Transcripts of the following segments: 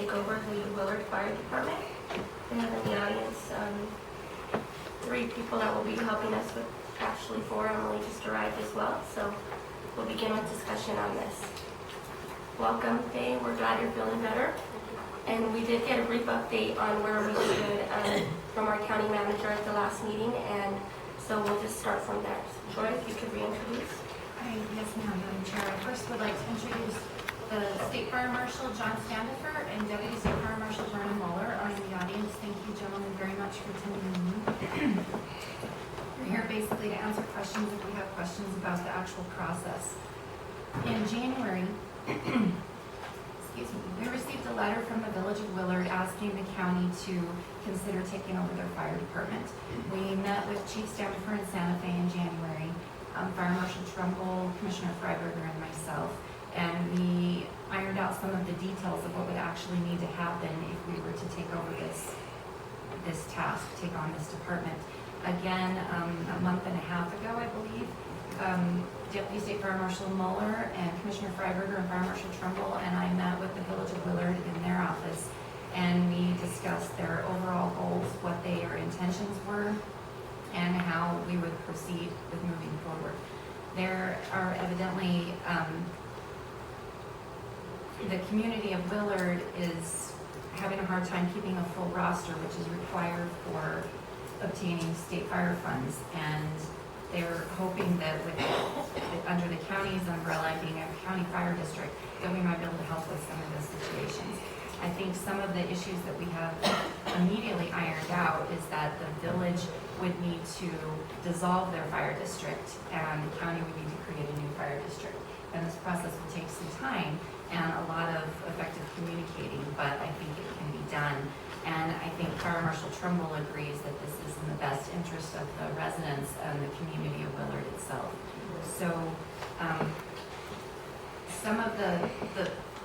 take over the Willard Fire Department. We have in the audience 3 people that will be helping us with, actually 4. Emily just arrived as well, so we'll begin with discussion on this. Welcome, Faye. We're glad you're feeling better. And we did get a brief update on where we stood from our county manager at the last meeting, and so we'll just start from there. Joy, if you could reintroduce. Yes, ma'am, Madam Chair. I first would like to introduce the State Fire Marshal, John Standifer, and Deputy State Fire Marshal, Vernon Muller, are in the audience. Thank you, gentlemen, very much for attending the meeting. We're here basically to answer questions if we have questions about the actual process. In January, we received a letter from the Village of Willard asking the county to consider taking over their fire department. We met with Chief Standifer in Santa Fe in January, Fire Marshal Trumbull, Commissioner Freiberger, and myself, and we ironed out some of the details of what would actually need to happen if we were to take over this task, take on this department. Again, a month and a half ago, I believe, Deputy State Fire Marshal Muller and Commissioner Freiberger and Fire Marshal Trumbull and I met with the Village of Willard in their office, and we discussed their overall goals, what their intentions were, and how we would proceed with moving forward. There are evidently, the community of Willard is having a hard time keeping a full roster, which is required for obtaining state fire funds, and they're hoping that under the county's umbrella, being a county fire district, that we might be able to help with some of those situations. I think some of the issues that we have immediately ironed out is that the village would need to dissolve their fire district and the county would need to create a new fire district. And this process will take some time and a lot of effective communicating, but I think it can be done. And I think Fire Marshal Trumbull agrees that this is in the best interest of the residents and the community of Willard itself. So some of the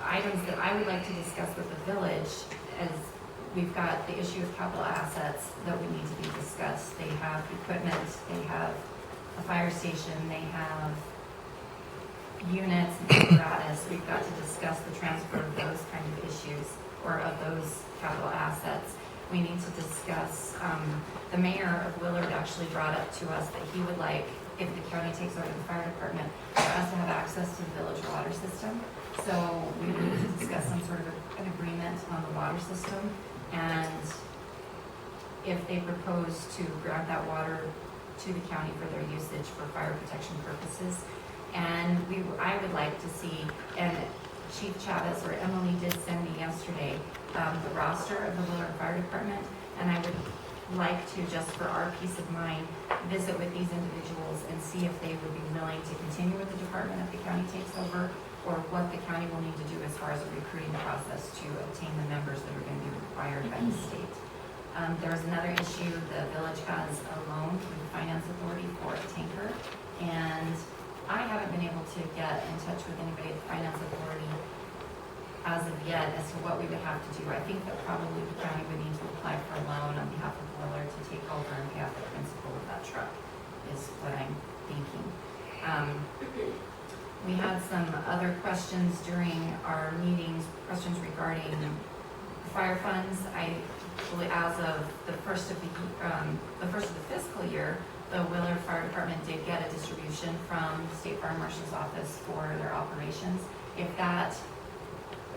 items that I would like to discuss with the village, as we've got the issue of capital assets that we need to be discussed. They have equipment, they have a fire station, they have units and apparatus. We've got to discuss the transfer of those kind of issues, or of those capital assets. We need to discuss, the mayor of Willard actually brought up to us that he would like, if the county takes over the fire department, for us to have access to the village water system. So we need to discuss some sort of an agreement on the water system, and if they propose to grant that water to the county for their usage for fire protection purposes. And I would like to see, and Chief Chavez or Emily did send me yesterday the roster of the Willard Fire Department, and I would like to, just for our peace of mind, visit with these individuals and see if they would be willing to continue with the department if the county takes over, or what the county will need to do as far as a recruiting process to obtain the members that are going to be required by the state. There's another issue. The village has a loan through the Finance Authority for a tanker, and I haven't been able to get in touch with anybody at the Finance Authority as of yet as to what we would have to do. I think that probably the county would need to apply for a loan on behalf of Willard to take over and pay off the principal of that truck, is what I'm thinking. We had some other questions during our meetings, questions regarding fire funds. I believe as of the first of the fiscal year, the Willard Fire Department did get a distribution from the State Fire Marshal's office for their operations. If that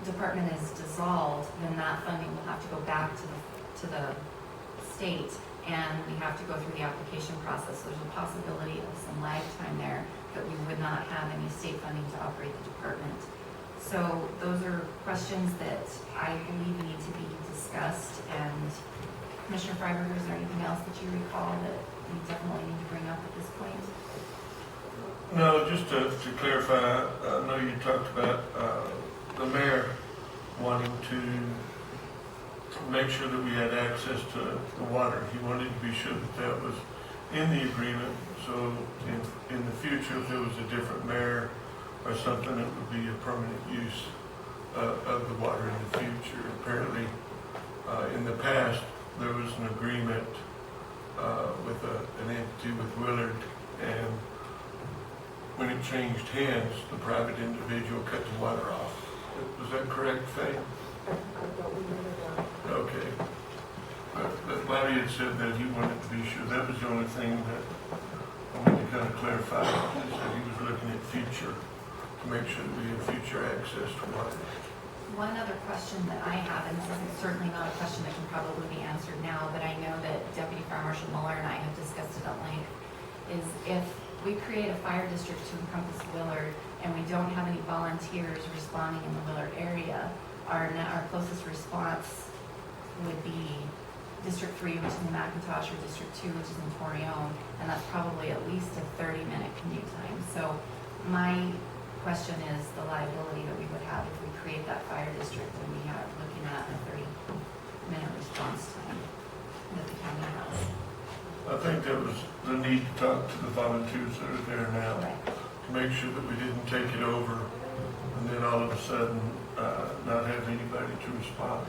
department is dissolved, then that funding will have to go back to the state, and we have to go through the application process. There's a possibility of some lag time there that we would not have any state funding to operate the department. So those are questions that I believe need to be discussed. And Commissioner Freiberger, is there anything else that you recall that we definitely need to bring up at this point? No, just to clarify, I know you talked about the mayor wanting to make sure that we had access to the water. He wanted to be sure that that was in the agreement, so in the future, if there was a different mayor or something, it would be a permanent use of the water in the future. Apparently, in the past, there was an agreement with an entity with Willard, and when it changed hands, the private individual cut the water off. Was that correct, Faye? know he had said that he wanted to be sure. That was the only thing that I wanted to kind of clarify. Is that he was looking at future, to make sure that we have future access to water. One other question that I have, and this is certainly not a question that can probably be answered now, but I know that Deputy Fire Marshal Muller and I have discussed it at length, is if we create a fire district to encompass Willard and we don't have any volunteers responding in the Willard area, our closest response would be District 3, which is in McIntosh, or District 2, which is in Torance, and that's probably at least a 30-minute commute time. So my question is the liability that we would have if we create that fire district and we are looking at a 30-minute response time that the county has. I think that was the need to talk to the volunteers that are there now, Right. to make sure that we didn't take it over and then all of a sudden not have anybody to respond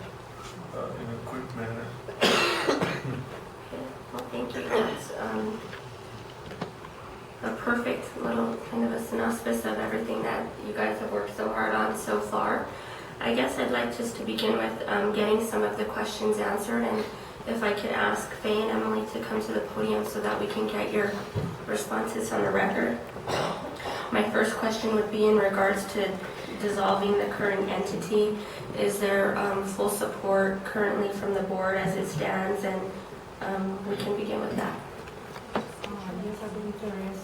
in a quick manner. Okay, well, thank you. That's a perfect little kind of a synopsis of everything that you guys have worked so hard on so far. I guess I'd like just to begin with getting some of the questions answered, and if I could ask Faye and Emily to come to the podium so that we can get your responses on the record. My first question would be in regards to dissolving the current entity. Is there full support currently from the board as it stands? And we can begin with that. Yes, I believe there is.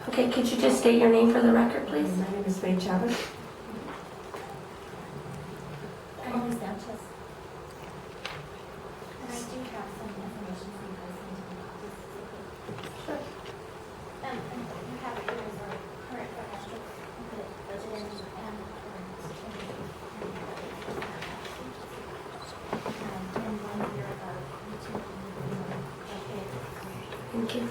Okay, could you just state your name for the record, please? My name is Faye Chavez. My name is Sanchez. And I do have some information for you guys need to know. Sure. And you have it here as our current financial, put it budget and current. And 1 year of utility. Thank you.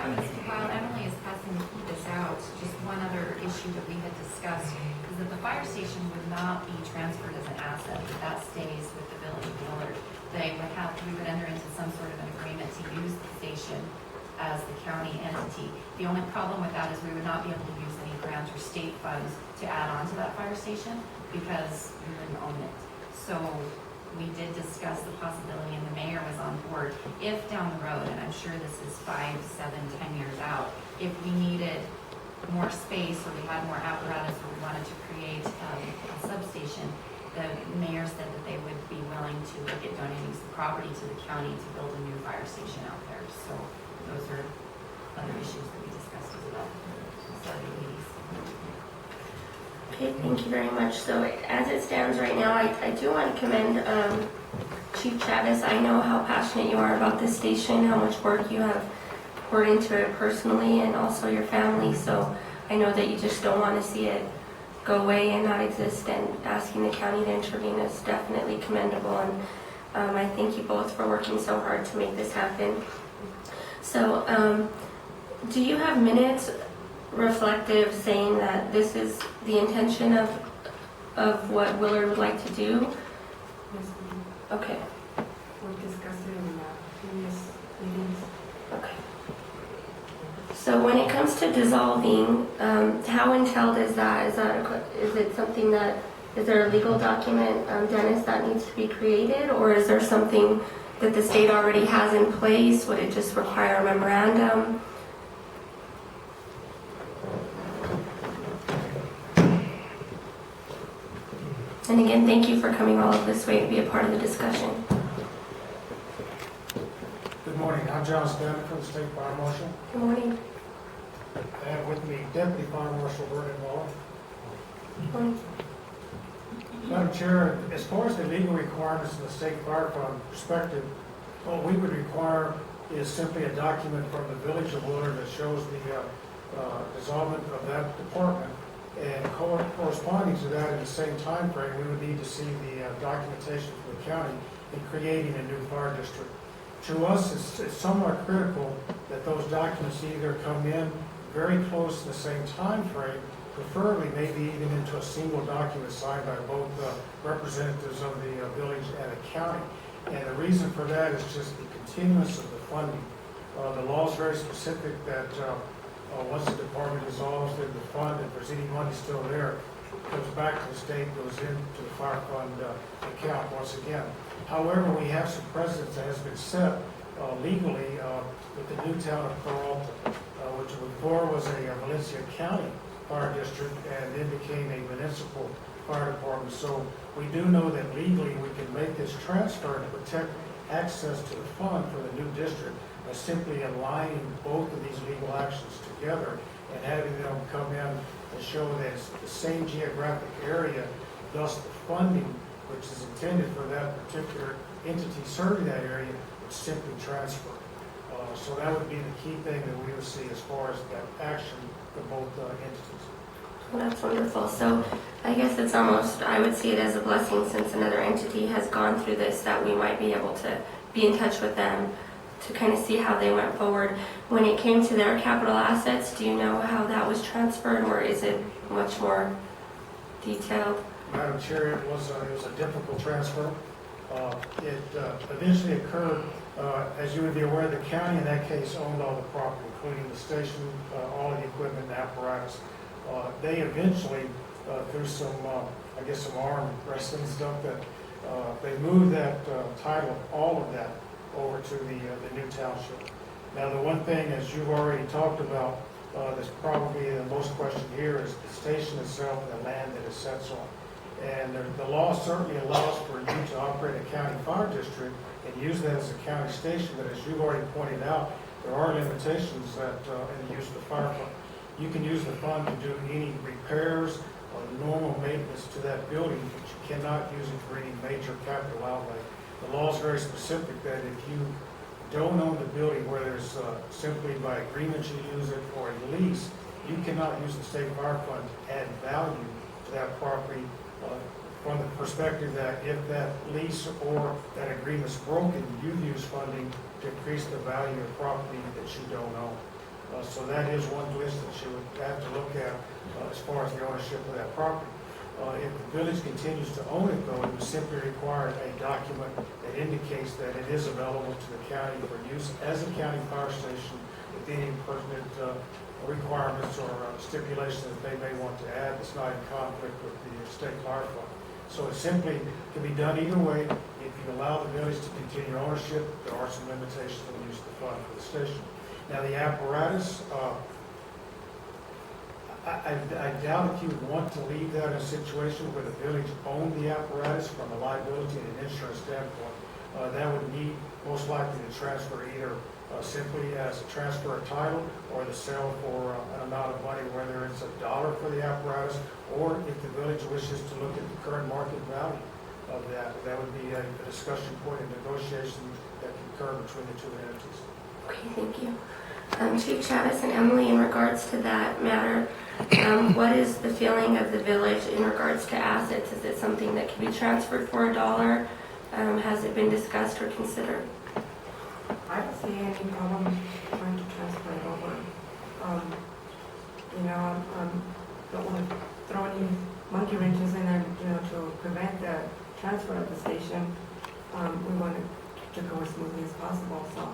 While Emily is passing this out, just one other issue that we had discussed is that the fire station would not be transferred as an asset, that stays with the village of Willard. We would enter into some sort of an agreement to use the station as the county entity. The only problem with that is we would not be able to use any grant or state funds to add on to that fire station because we wouldn't own it. So we did discuss the possibility, and the mayor was on board, if down the road, and I'm sure this is 5, 7, 10 years out, if we needed more space or we had more apparatus or we wanted to create a substation, the mayor said that they would be willing to look at donating some property to the county to build a new fire station out there. So those are other issues that we discussed as well. Sorry, ladies. Okay, thank you very much. So as it stands right now, I do want to commend Chief Chavez. I know how passionate you are about this station, how much work you have poured into it personally and also your family. So I know that you just don't want to see it go away and not exist, and asking the county to intervene is definitely commendable. And I thank you both for working so hard to make this happen. So do you have minutes reflective saying that this is the intention of what Willard would like to do? Yes, we Okay. discussed it in previous meetings. Okay. So when it comes to dissolving, how entailed is that? Is it something that, is there a legal document, Dennis, that needs to be created? Or is there something that the state already has in place? Would it just require a memorandum? And again, thank you for coming all of this way to be a part of the discussion. Good morning, I'm John Stanley from the State Fire Marshal. Good morning. I have with me Deputy Fire Marshal Willard. Good morning. Madam Chair, as far as the legal requirements of the State Fire Fund perspective, what we would require is simply a document from the Village of Willard that shows the dissolvement of that department. And corresponding to that in the same time frame, we would need to see the documentation from the county in creating a new fire district. To us, it's somewhat critical that those documents either come in very close to the same time frame, preferably maybe even into a single document signed by both representatives of the village and the county. And the reason for that is just the continuance of the funding. The law is very specific that once the department dissolves, then the fund, if there's any money still there, comes back to the state, goes into the fire fund account once again. However, we have some precedents that has been set legally with the new town of Torance, which before was a Valencia County fire district and then became a municipal fire department. So we do know that legally we can make this transfer to protect access to the fund for the new district by simply aligning both of these legal actions together and having them come in and show that it's the same geographic area, thus the funding, which is intended for that particular entity serving that area, would simply transfer. So that would be the key thing that we would see as far as that action for both entities. Well, that's wonderful. So I guess it's almost, I would see it as a blessing since another entity has gone through this, that we might be able to be in touch with them to kind of see how they went forward. When it came to their capital assets, do you know how that was transferred, or is it much more detailed? Madam Chair, it was a difficult transfer. It eventually occurred, as you would be aware, the county in that case owned all the property, including the station, all of the equipment and apparatus. They eventually, through some, I guess some arm wrestling stuff, that they moved that title, all of that, over to the new township. Now, the one thing, as you've already talked about, that's probably the most question here is the station itself and the land that it sits on. And the law certainly allows for you to operate a county fire district and use that as a county station, but as you've already pointed out, there are limitations that in the use of the fire fund. You can use the fund to do any repairs or normal maintenance to that building, but you cannot use it for any major capital outlay. The law is very specific that if you don't own the building, whether it's simply by agreement you use it or a lease, you cannot use the state fire fund to add value to that property from the perspective that if that lease or that agreement's broken, you use funding to increase the value of property that you don't own. So that is one twist that you would have to look at as far as the ownership of that property. If the village continues to own it, though, it would simply require a document that indicates that it is available to the county for use as a county fire station with any pertinent requirements or stipulations that they may want to add that's not in conflict with the state fire fund. So it simply can be done either way. If you allow the village to continue ownership, there are some limitations on the use of the fund for the station. Now, the apparatus, I doubt if you would want to leave that in a situation where the village owned the apparatus from a liability and an insurance standpoint. That would need most likely to transfer either simply as a transfer of title or the sale for an amount of money, whether it's $1 for the apparatus or if the village wishes to look at the current market value of that. That would be a discussion point in negotiation that can occur between the two entities. Okay, thank you. Chief Chavez and Emily, in regards to that matter, what is the feeling of the village in regards to assets? Is it something that can be transferred for $1? Has it been discussed or considered? I don't see any problem trying to transfer it over. Don't want to throw any monkey wrenches in there, to prevent the transfer of the station. We want it to go as smoothly as possible, so.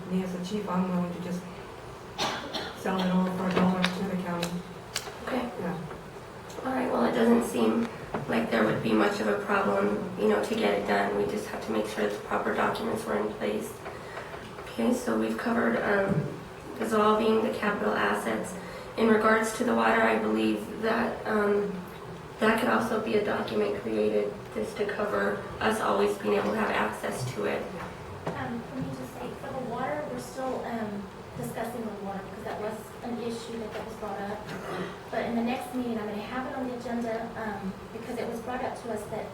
Me as a chief, I'm willing to just sell it over for $1 to the county. Okay. Yeah. All right, well, it doesn't seem like there would be much of a problem, to get it done. We just have to make sure the proper documents were in place. Okay, so we've covered dissolving the capital assets. In regards to the water, I believe that that could also be a document created just to cover us always being able to have access to it. Let me just say, for the water, we're still discussing the water because that was an issue that was brought up. But in the next meeting, I'm going to have it on the agenda because it was brought up to us that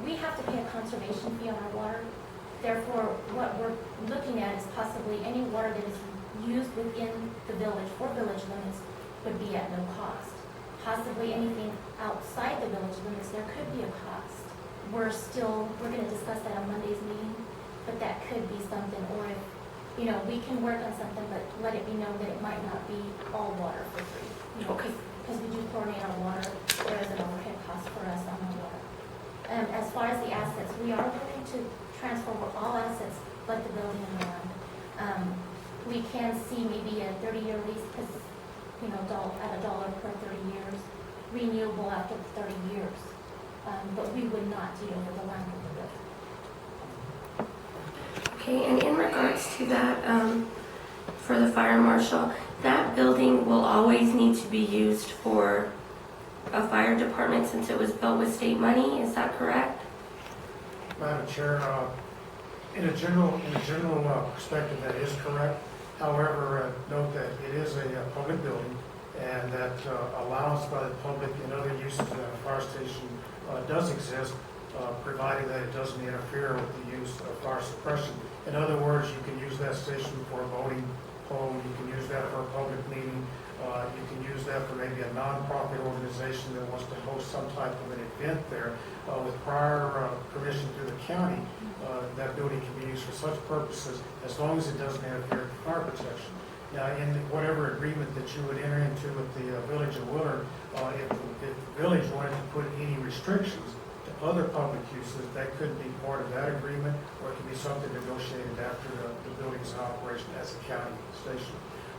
we have to pay a conservation fee on our water. Therefore, what we're looking at is possibly any water that is used within the village for village limits would be at no cost. Possibly anything outside the village limits, there could be a cost. We're going to discuss that on Monday's meeting. But that could be something, or if, we can work on something, but let it be known that it might not be all water for free. Okay. Because we do chlorinate our water, there is an overhead cost for us on the water. As far as the assets, we are willing to transfer all assets, but the building and land. We can see maybe a 30-year lease, because, at $1 per 30 years. renewable after the 30 years. But we would not deal with the land of the building. Okay, and in regards to that, for the fire marshal, that building will always need to be used for a fire department since it was built with state money, is that correct? Madam Chair, in a general perspective, that is correct. However, note that it is a public building, and that allowance by the public and other uses of a fire station does exist, provided that it doesn't interfere with the use of fire suppression. In other words, you can use that station for a voting poll, you can use that for a public meeting, you can use that for maybe a nonprofit organization that wants to host some type of an event there. With prior permission through the county, that building can be used for such purposes as long as it doesn't interfere with fire protection. Now, in whatever agreement that you would enter into with the Village of Willard, if the village wanted to put any restrictions to other public uses, that could be part of that agreement, or it could be something negotiated after the building's in operation as a county station.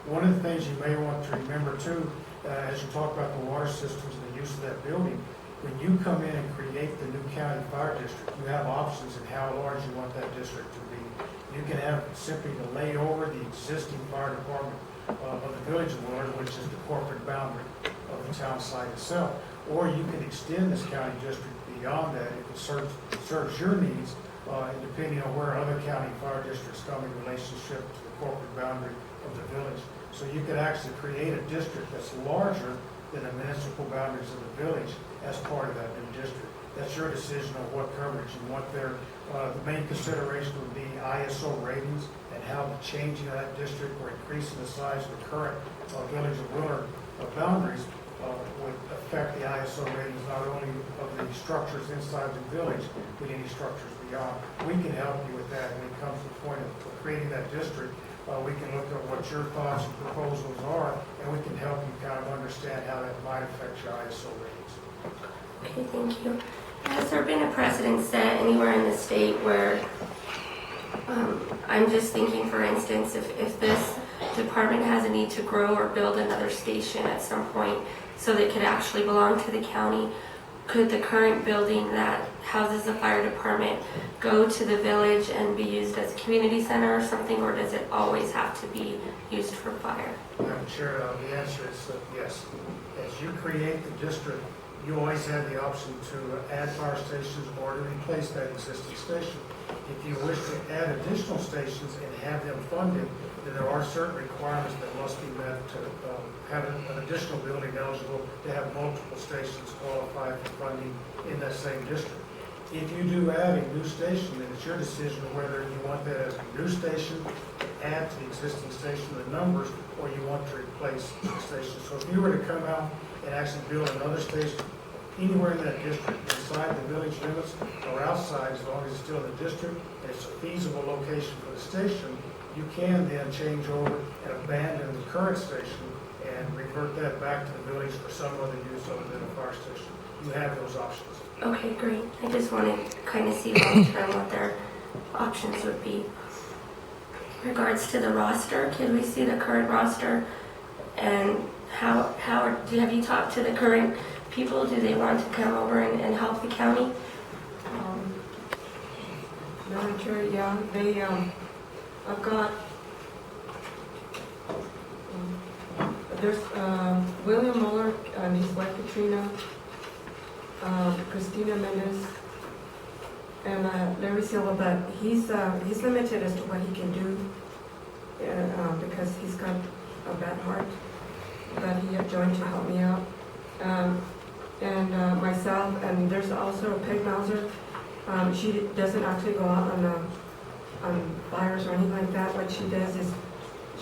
One of the things you may want to remember too, as you talk about the water systems and the use of that building, when you come in and create the new county fire district, you have options in how large you want that district to be. You can have simply to lay over the existing fire department of the Village of Willard, which is the corporate boundary of the town site itself. Or you can extend this county district beyond that if it serves your needs, and depending on where other county fire districts come in relationship to the corporate boundary of the village. So you could actually create a district that's larger than the municipal boundaries of the village as part of that new district. That's your decision on what coverage you want there. The main consideration would be ISO ratings and how the changing of that district or increasing the size of the current Village of Willard boundaries would affect the ISO ratings not only of the structures inside the village, but any structures beyond. We can help you with that when it comes to the point of creating that district. We can look at what your thoughts and proposals are, and we can help you kind of understand how that might affect your ISO ratings. Okay, thank you. Has there been a precedent set anywhere in the state where, I'm just thinking, for instance, if this department has a need to grow or build another station at some point so that it could actually belong to the county, could the current building that houses the fire department go to the village and be used as a community center or something, or does it always have to be used for fire? Madam Chair, the answer is yes. As you create the district, you always have the option to add fire stations or to replace that existing station. If you wish to add additional stations and have them funded, then there are certain requirements that must be met to have an additional building eligible to have multiple stations qualified for funding in that same district. If you do add a new station, then it's your decision whether you want that as a new station to add to the existing station, the numbers, or you want to replace the station. So if you were to come out and actually build another station anywhere in that district, inside the village limits or outside, as long as it's still in the district, and it's a feasible location for the station, you can then change over and abandon the current station and revert that back to the village for some other use other than a fire station. You have those options. Okay, great. I just wanted to kind of see long term what their options would be. In regards to the roster, can we see the current roster? And have you talked to the current people? Do they want to come over and help the county? Madam Chair, yeah, they, I've got, there's William Mueller and his wife Katrina, Christina Mendez, and Larry Silva, but he's limited as to what he can do because he's got a bad heart, but he had joined to help me out. And myself, and there's also Peg Mauser. She doesn't actually go out on fires or anything like that. What she does is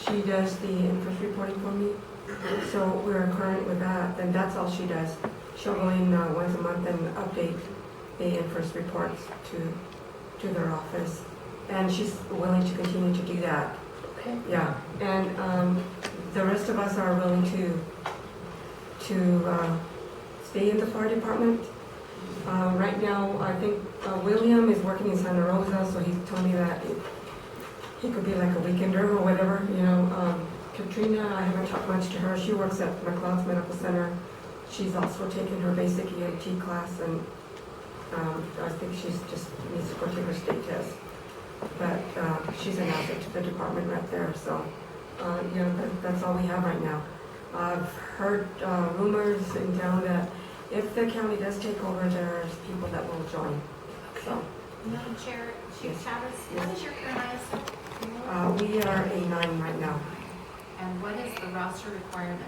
she does the inference reporting for me. So we're current with that, and that's all she does. She'll go in once a month and update the inference reports to their office. And she's willing to continue to do that. Okay. Yeah, and the rest of us are willing to stay in the fire department. Right now, I think William is working in Santa Rosa, so he told me that he could be like a weekender or whatever, you know. Katrina, I haven't talked much to her. She works at McLeod's Medical Center. She's also taken her basic EMT class, and I think she's just needs to go take her state test. But she's an asset to the department right there, so, that's all we have right now. I've heard rumors in town that if the county does take over, there's people that will join, so. Madam Chair, Chief Yes. Chavez, what is your current ISO? We are a 9 right now, And what is the roster requirement?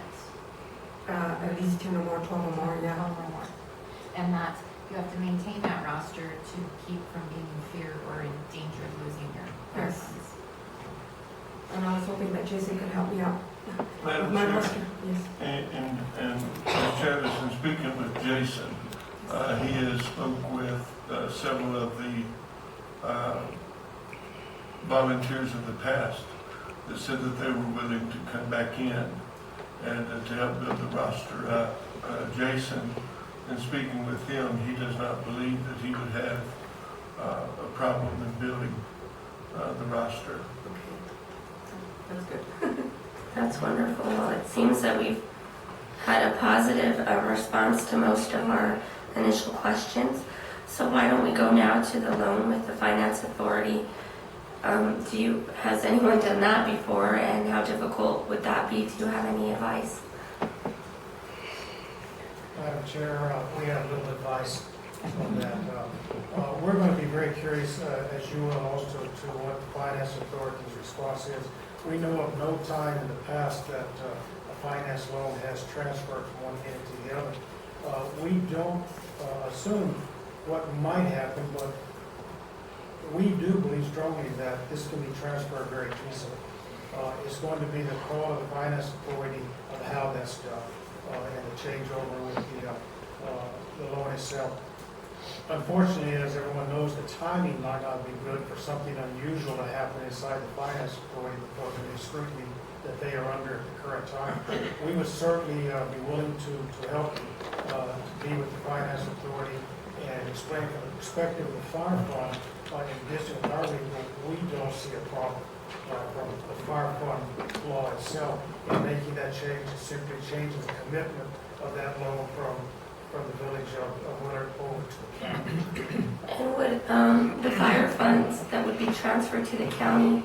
at least 10 or more, 12 or more, yeah. 12 or more. And that you have to maintain that roster to keep from being in fear or in danger of losing your fire Yes. funds. And I was hoping that Jason could help me out. Madam My Chair, roster, yes. and Ms. Chavez, in speaking with Jason, he has spoke with several of the volunteers of the past that said that they were willing to come back in and to help build the roster up. Jason, in speaking with him, he does not believe that he would have a problem in building the roster. That's good. That's wonderful. Well, it seems that we've had a positive response to most of our initial questions. So why don't we go now to the loan with the Finance Authority? Has anyone done that before, and how difficult would that be? Do you have any advice? Madam Chair, we have little advice on that. We're going to be very curious, as you will also, to what the Finance Authority's response is. We know of no time in the past that a finance loan has transferred from one end to the other. We don't assume what might happen, but we do believe strongly that this can be transferred very easily. It's going to be the call of the Finance Authority of how that's done, and the changeover with the loan itself. Unfortunately, as everyone knows, the timing might not be good for something unusual to happen inside the Finance Authority because of the scrutiny that they are under at the current time. We would certainly be willing to help to be with the Finance Authority and explain from the perspective of the fire fund. In addition to our legal, we don't see a problem from the fire fund law itself in making that change, simply changing the commitment of that loan from the village of Willard over to the county. And would the fire funds that would be transferred to the county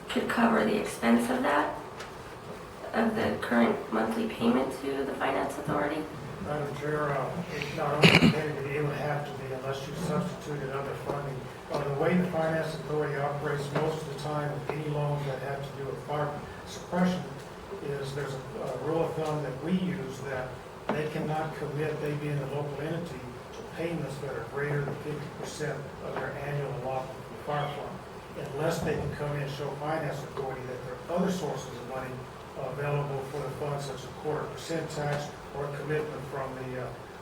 could cover the expense of that, of the current monthly payment to the Finance Authority? Madam Chair, it's not only competitive, it would have to be unless you substituted other funding. The way the Finance Authority operates most of the time with any loans that have to do with fire suppression is there's a rule of thumb that we use that they cannot commit, they being a local entity, to payments that are greater than 50% of their annual allotment from the fire fund, unless they can come in and show Finance Authority that there are other sources of money available for the fund, such as quarter percent tax or commitment from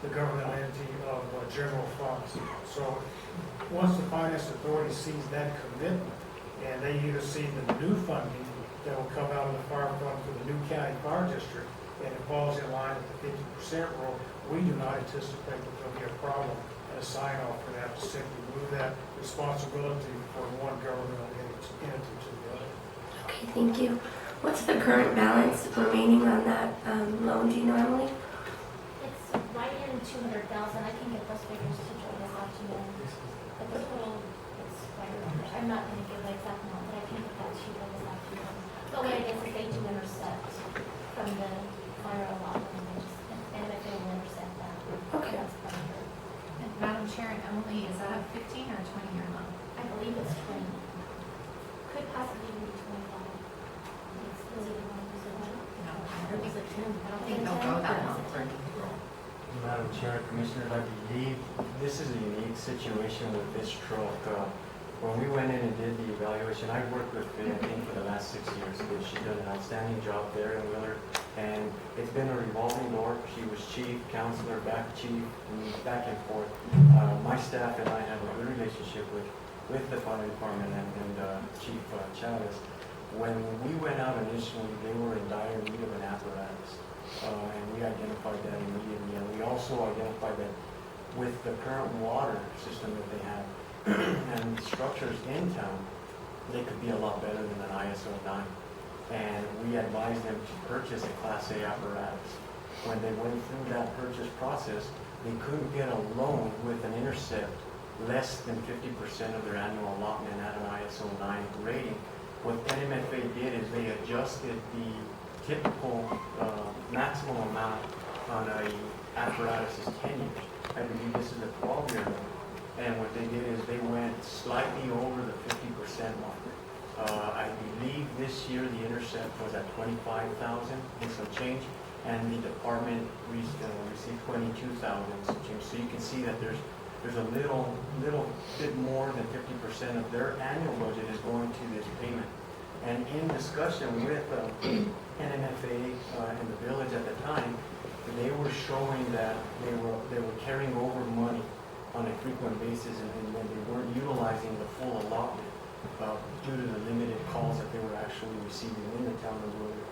the government entity of general funds. So once the Finance Authority sees that commitment, and they either see the new funding that will come out of the fire fund for the new county fire district, and it falls in line with the 50% rule, we do not anticipate that there'll be a problem and a sign-off for that to simply move that responsibility from one governmental entity to the other. Okay, thank you. What's the current balance remaining on that loan? Do you know, Emily? It's right in 200,000. I can get those figures to join this afternoon. But the total is right around there. I'm not going to give the exact amount, but I can get that to you this afternoon. But what it is they do intercept from the fire allotment, and if they will intercept that. Okay. That's part of it. And Madam Chair and Emily, is that a 15 or a 20-year loan? I believe it's 20. Could possibly be 25. It's either one of those or one. No, I Or don't was think, it 10? I don't think they'll go that long. Madam Chair, Commissioners, I believe this is a unique situation with this truck. When we went in and did the evaluation, I worked with Finn, I think, for the last 6 years. She did an outstanding job there in Willard, and it's been a revolving door. She was chief, counselor, back chief, and back and forth. My staff and I have a good relationship with the fire department and Chief Chavez. When we went out initially, they were in dire need of an apparatus, and we identified that immediately. And we also identified that with the current water system that they have and structures in town, they could be a lot better than an ISO 9. And we advised them to purchase a Class A apparatus. when they went through that purchase process, they couldn't get a loan with an intercept less than 50% of their annual allotment at an ISO 9 rating. What NMFA did is they adjusted the typical maximum amount on a apparatus is 10 years. I believe this is a 12-year loan. And what they did is they went slightly over the 50% mark. I believe this year the intercept was at 25,000 and some change, and the department received 22,000 and some change. So you can see that there's a little bit more than 50% of their annual budget is going to this payment. And in discussion with NMFA and the village at the time, they were showing that they were carrying over money on a frequent basis, and they weren't utilizing the full allotment due to the limited calls that they were actually receiving in the town of Willard,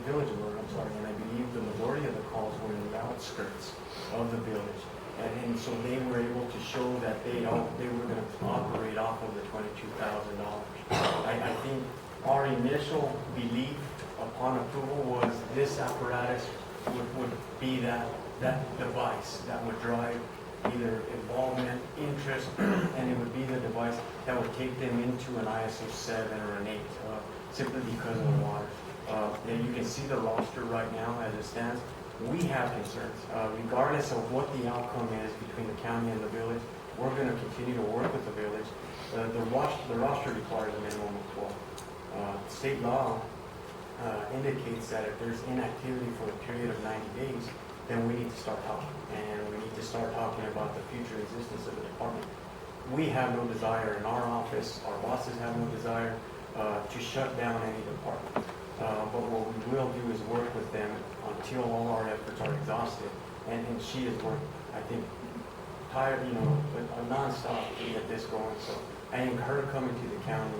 village of Willard, and I believe the majority of the calls were in the outskirts of the village. And so they were able to show that they were going to operate off of the $22,000. I think our initial belief upon approval was this apparatus would be that device that would drive either involvement, interest, and it would be the device that would take them into an ISO 7 or an 8, simply because of the water. And you can see the roster right now as it stands. We have concerns. Regardless of what the outcome is between the county and the village, we're going to continue to work with the village. The roster requires a minimum of 12. State law indicates that if there's inactivity for a period of 90 days, then we need to start talking. And we need to start talking about the future existence of the department. We have no desire in our office, our bosses have no desire to shut down any department. But what we will do is work with them until all our efforts are exhausted. And she has worked, I think, nonstop to get this going. So I think her coming to the county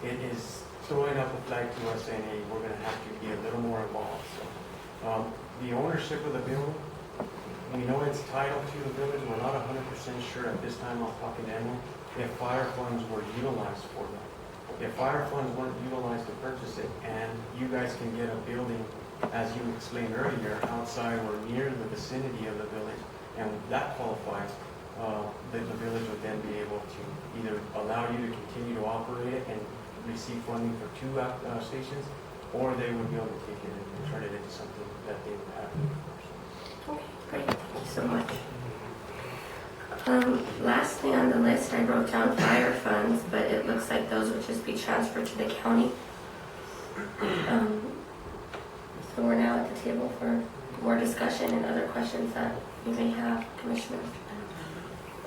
is throwing up a flag to us saying, hey, we're going to have to be a little more involved. So the ownership of the building, we know it's titled to the village. We're not 100% sure at this time. I'll talk to Emily if fire funds were utilized for that. If fire funds weren't utilized to purchase it, and you guys can get a building, as you explained earlier, outside or near the vicinity of the village, and that qualifies, the village would then be able to either allow you to continue to operate it and receive funding for 2 stations, or they would be able to take it and turn it into something that they would have. Okay, great, thank you so much. Lastly on the list, I wrote down fire funds, but it looks like those would just be transferred to the county. So we're now at the table for more discussion and other questions that you may have, Commissioners.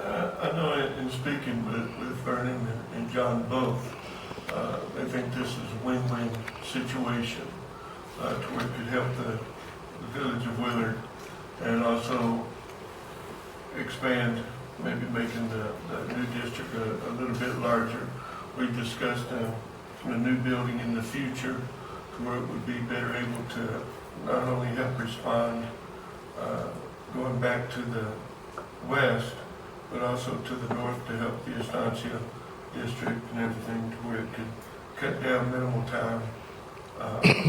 I know in speaking with Vernon and John both, I think this is a win-win situation to where it could help the village of Willard and also expand, maybe making the new district a little bit larger. We've discussed a new building in the future to where it would be better able to not only help respond going back to the west, but also to the north to help the Estancia district and everything to where it could cut down minimal time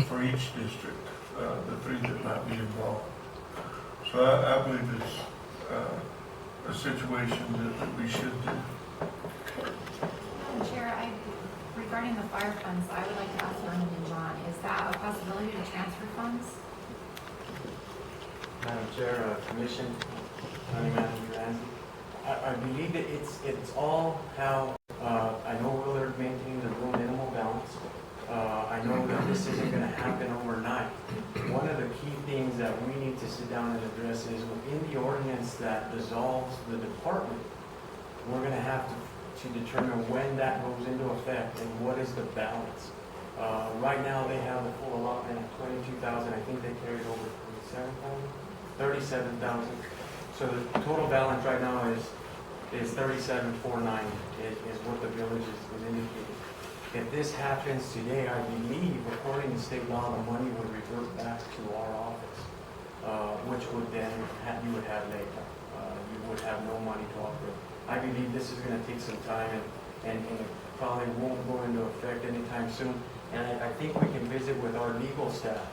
for each district, the 3 that might be involved. So I believe it's a situation that we should do. Madam Chair, regarding the fire funds, I would like to ask Vernon and John, is that a possibility to transfer funds? Madam Chair, Commission, County Manager Ramsey, I believe that it's all how, I know Willard maintains a real minimal balance. I know that this isn't going to happen overnight. One of the key things that we need to sit down and address is within the ordinance that dissolves the department, we're going to have to determine when that goes into effect and what is the balance. Right now they have the full allotment at 22,000. I think they carried over 37,000. So the total balance right now is 37,490 is what the village is indicating. If this happens today, I believe, according to state law, the money would revert back to our office, which would then you would have later. You would have no money to operate. I believe this is going to take some time and it probably won't go into effect anytime soon. And I think we can visit with our legal staff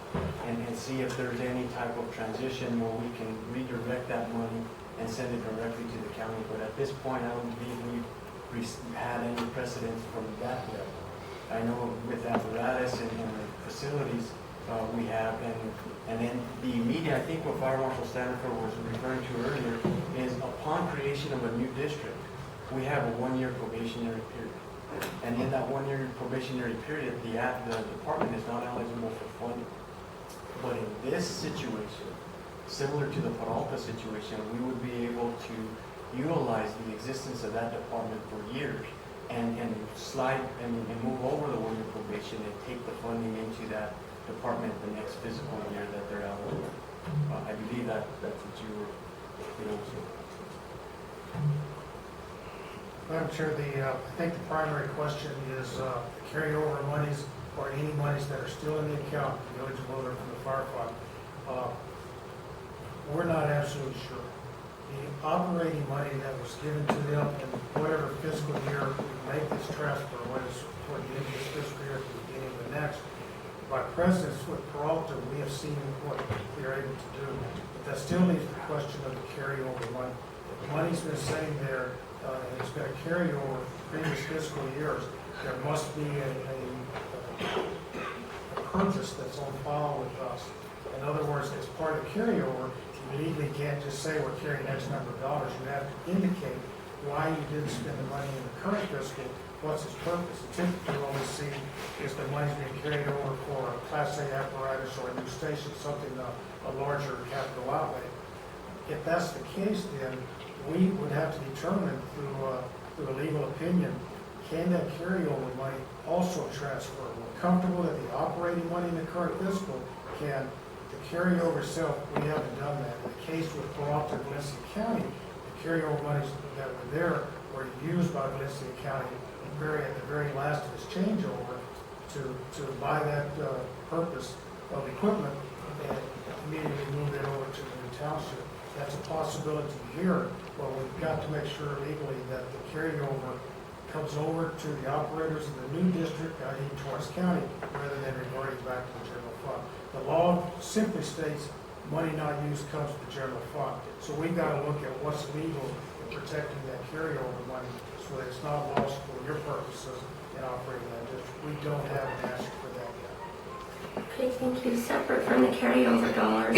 and see if there's any type of transition where we can redirect that money and send it directly to the county. But at this point, I don't believe we've had any precedents from that level. I know with apparatus and the facilities we have, and then the immediate, I think what Fire Marshal Stanford was referring to earlier, is upon creation of a new district, we have a 1-year probationary period. And in that 1-year probationary period, the department is not eligible for funding. But in this situation, similar to the Peralta situation, we would be able to utilize the existence of that department for years and slide and move over the 1-year probation and take the funding into that department the next fiscal year that they're eligible. I believe that's what you were, Madam Chair, I think the primary question is carryover monies or any monies that are still in the account, the eligible from the fire fund. We're not absolutely sure. The operating money that was given to them in whatever fiscal year we make this transfer, whether it's toward the end of this fiscal year or the beginning of the next, by precedence with Peralta, we have seen what they're able to do. But that still leaves the question of the carryover money. The money's been sitting there and it's been a carryover previous fiscal years. There must be a purchase that's on file with us. In other words, as part of the carryover, you legally can't just say we're carrying X number of dollars. You have to indicate why you didn't spend the money in the current fiscal. What's its purpose? Typically, what we see is the money's being carried over for a Class A apparatus or a new station, something, a larger capital outlay. If that's the case, then we would have to determine through a legal opinion, can that carryover money also transfer? We're comfortable that the operating money in the current fiscal can. The carryover itself, we haven't done that. In the case with Peralta and Valencia County, the carryover monies that were there were used by Valencia County at the very last of its changeover to buy that purpose of equipment and immediately move it over to the new township. That's a possibility here, but we've got to make sure legally that the carryover comes over to the operators of the new district, i.e. Torance County, rather than reverting back to the general fund. The law simply states money not used comes to the general fund. So we've got to look at what's legal in protecting that carryover money so that it's not lost for your purposes in operating that district. We don't have an answer for that yet. Okay, thank you. Separate from the carryover dollars,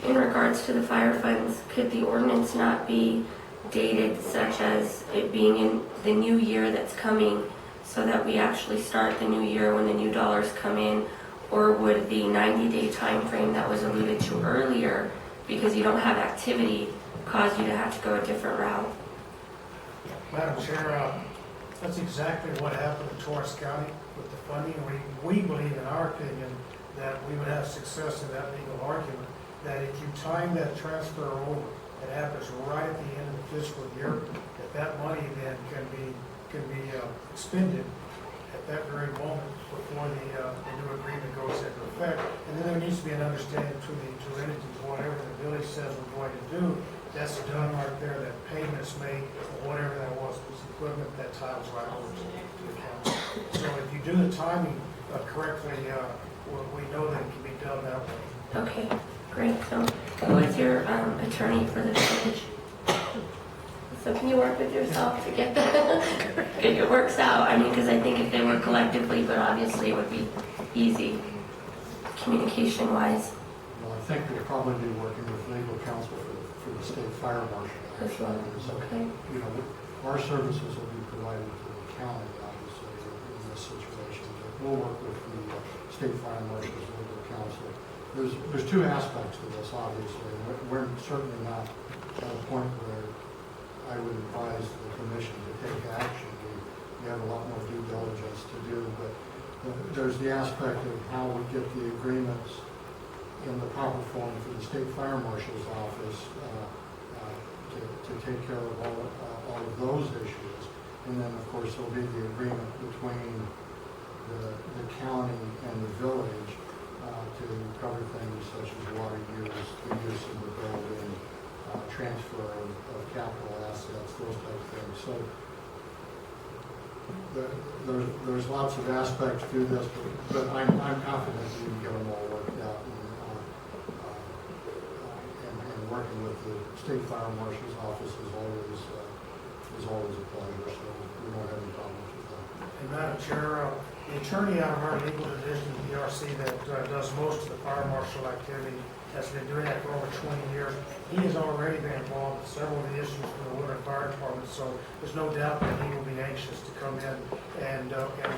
in regards to the fire funds, could the ordinance not be dated such as it being in the new year that's coming so that we actually start the new year when the new dollars come in? Or would the 90-day time frame that was alluded to earlier, because you don't have activity, cause you to have to go a different route? Madam Chair, that's exactly what happened in Torance County with the funding. We believe, in our opinion, that we would have success in that legal argument, that if you time that transfer over, it happens right at the end of the fiscal year, that money then can be expended at that very moment before the new agreement goes into effect. And then there needs to be an understanding between the two entities. Whatever the village says we're going to do, that's done right there. That payment's made, or whatever that was equipment, that tiles right over to the county. So if you do the timing correctly, we know that it can be done that way. Okay, great. So who is your attorney for the village? So can you work with yourself to get that? It works out. I mean, because I think if they work collectively, but obviously it would be easy communication-wise. Well, I think we'll probably be working with legal counsel for the state fire marshal. As well. So, Okay. you know, our services will be provided to the county, obviously, in this situation. But we'll work with the state fire marshal's legal counsel. There's two aspects to this, obviously. We're certainly not at a point where I would advise the commission to take action. We have a lot more due diligence to do, but there's the aspect of how we get the agreements in the proper form for the state fire marshal's office to take care of all of those issues. And then, of course, there'll be the agreement between the county and the village to cover things such as water use, the use of the building, transfer of capital assets, those type of things. So there's lots of aspects to this, but I'm confident that we can get them all worked out. And working with the State Fire Marshal's office is always a pleasure, so we don't have any problems with that. And Madam Chair, the attorney out of our legal division, the PRC, that does most of the fire marshal activity, has been doing that for over 20 years. He has already been involved in several of the issues for the Willard Fire Department, so there's no doubt that he will be anxious to come in and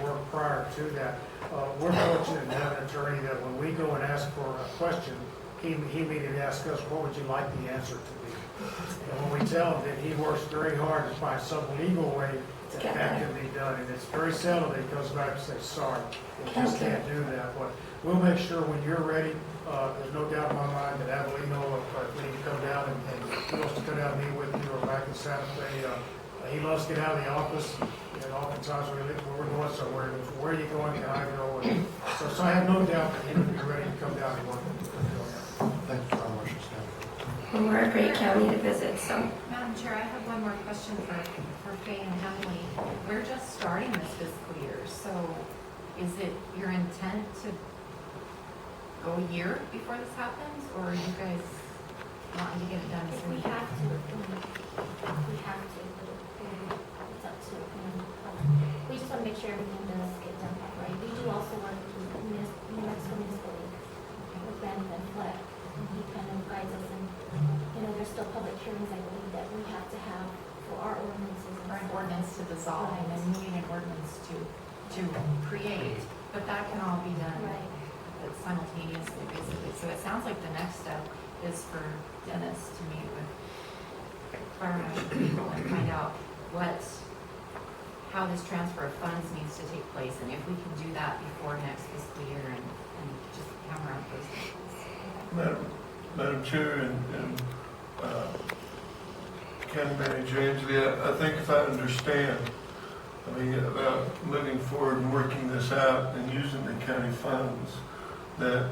work prior to that. We're fortunate to have an attorney that when we go and ask for a question, he immediately asks us, what would you like the answer to be? And when we tell him that he works very hard to find some legal way that can be done, and it's very seldom that he comes back and says, sorry, we just can't do that. But we'll make sure when you're ready, there's no doubt in my mind that Avelino, if we need to come down and he wants to come down and meet with you or back in Santa Fe, he loves to get out of the office, and oftentimes we're going somewhere, he goes, where are you going, can I go? And so I have no doubt that he would be ready to come down and work with you. Thank you, Fire Marshal Stanford. And we're a great county to visit, so. Madam Chair, I have one more question for Faye and Emily. We're just starting this fiscal year, so is it your intent to go a year before this happens, or are you guys wanting to get it done as If soon we as? have to, we have to, it's up to, we just want to make sure everything does get done right. We do also work with New Mexico Municipal League, with Brandon and Fleck, and he kind of guides us, and, there's still public hearings, I believe, that we have to have for our ordinances. Or an ordinance to dissolve and then we need an ordinance to create, but that can all be done Right. simultaneously, basically. So it sounds like the next step is for Dennis to meet with fire marshal people and find out how this transfer of funds needs to take place, and if we can do that before next fiscal year and just hammer out those things. Madam Chair and County Manager Ansley, I think if I understand, about moving forward and working this out and using the county funds that,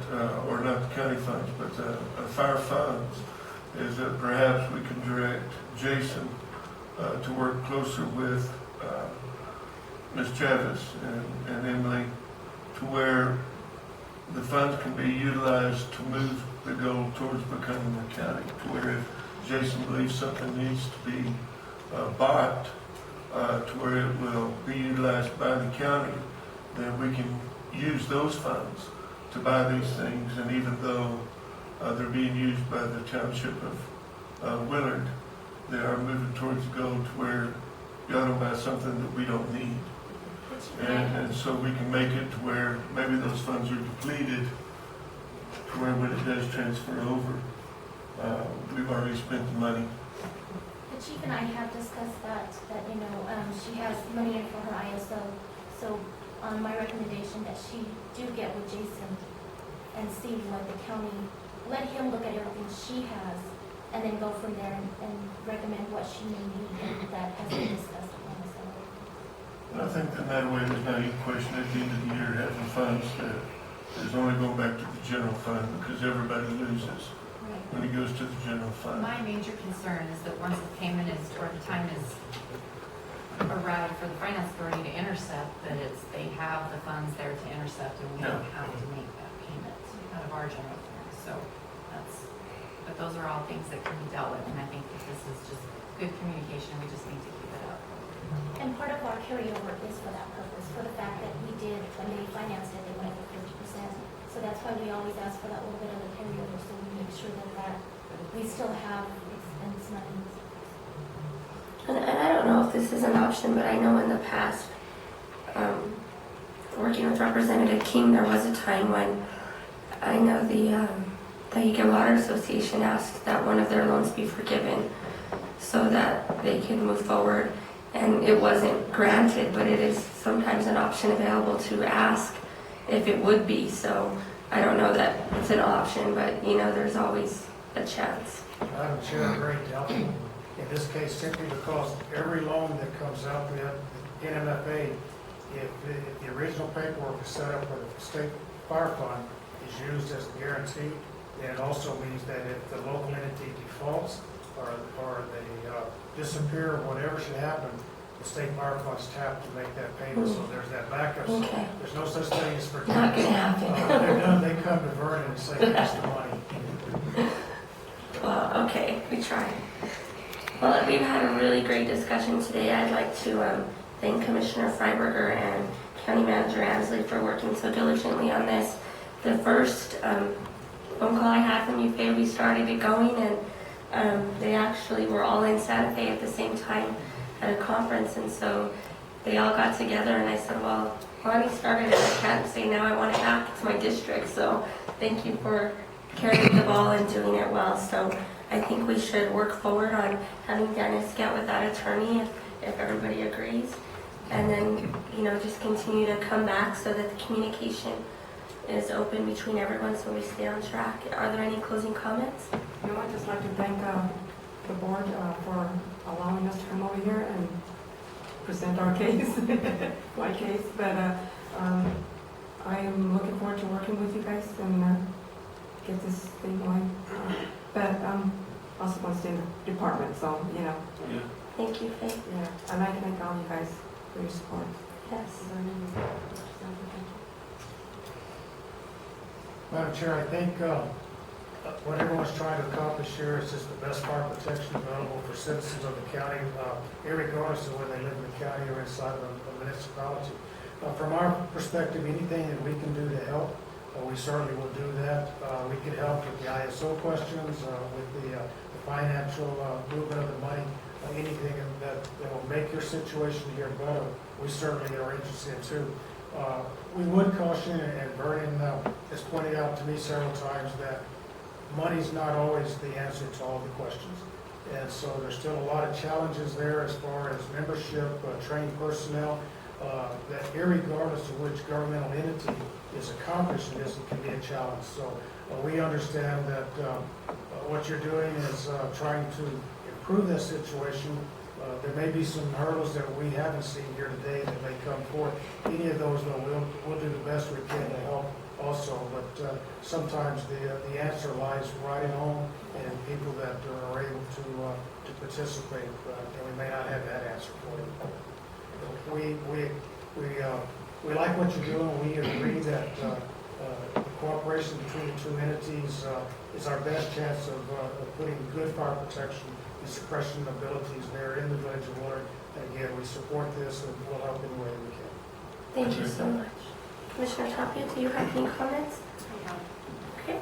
or not the county funds, but the fire funds, is that perhaps we can direct Jason to work closer with Ms. Chavez and Emily to where the funds can be utilized to move the goal towards becoming a county, to where if Jason believes something needs to be bought, to where it will be utilized by the county, then we can use those funds to buy these things. And even though they're being used by the township of Willard, they are moving towards the goal to where you ought to buy something that we don't need. And so we can make it to where maybe those funds are depleted, to where when it does transfer over, we've already spent the money. The chief and I have discussed that she has money in for her ISO. So on my recommendation that she do get with Jason and see what the county, let him look at everything she has and then go from there and recommend what she may need, and that has been discussed on the side. And I think that that way there's not any question at the end of the year having funds that is only going back to the general fund, because everybody loses when it goes to the general fund. My major concern is that once the payment is, or the time is arrived for the finance authority to intercept, that they have the funds there to intercept, and we don't have to make that payment out of our general fund. So but those are all things that can be dealt with, and I think that this is just good communication. We just need to keep it up. And part of our carryover is for that purpose, for the fact that we did, when they financed it, they went over 50%. So that's why we always ask for that little bit of a carryover, so we make sure that we still have expense money. And I don't know if this is an option, but I know in the past, working with Representative King, there was a time when I know the Eureka Water Association asked that one of their loans be forgiven so that they could move forward. And it wasn't granted, but it is sometimes an option available to ask if it would be. So I don't know that it's an option, but there's always a chance. Madam Chair, very doubtful. In this case, simply because every loan that comes out with NMFA, if the original paperwork is set up where the state fire fund is used as a guarantee, then it also means that if the local entity defaults or they disappear or whatever should happen, the state fire fund's tapped to make that payment, so there's that backup. So Okay. there's no such thing as forgiveness. Not gonna happen. When they're done, they come to Vernon and say, here's the money. Well, okay, we tried. Well, we've had a really great discussion today. I'd like to thank Commissioner Freiberger and County Manager Ansley for working so diligently on this. The first phone call I had from UFA, we started it going, and they actually were all in Santa Fe at the same time at a conference, and so they all got together, and I said, well, Lonnie started it, I can't say now I want it back, it's my district, so thank you for carrying the ball and doing it well. So I think we should work forward on having Dennis get with that attorney if everybody agrees, and then, you know, just continue to come back so that the communication is open between everyone so we stay on track. Are there any closing comments? You know, I'd just like to thank the board for allowing us to come over here and present our case, my case, but I am looking forward to working with you guys and get this thing going. But also want to stay in the department, so, you know, Yeah. Thank you, Faith. yeah. And I thank all you guys for your support. Yes. Madam Chair, I think what everyone's trying to accomplish here is just the best fire protection available for citizens of the county, irregardless of whether they live in the county or inside of a municipality. From our perspective, anything that we can do to help, we certainly will do that. We can help with the ISO questions, with the financial movement of the money, anything that will make your situation here better, we certainly are interested in too. We would caution, and Vernon has pointed out to me several times, that money's not always the answer to all the questions. And so there's still a lot of challenges there as far as membership, trained personnel, that irregardless of which governmental entity is accomplishing this, it can be a challenge. So we understand that what you're doing is trying to improve that situation. There may be some hurdles that we haven't seen here today that may come forth. Any of those, we'll do the best we can to help also, but sometimes the answer lies right at home and people that are able to participate, and we may not have that answer for you. We like what you're doing. We agree that the cooperation between the two entities is our best chance of putting good fire protection and suppression abilities there in the village of Willard. And again, we support this and we'll help any way we can. Thank you so much. Commissioner Tapia, do you have any comments? Okay.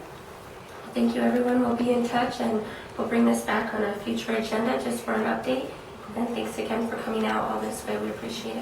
Thank you, everyone. We'll be in touch, and we'll bring this back on a future agenda just for an update. And thanks again for coming out all this way. We appreciate it.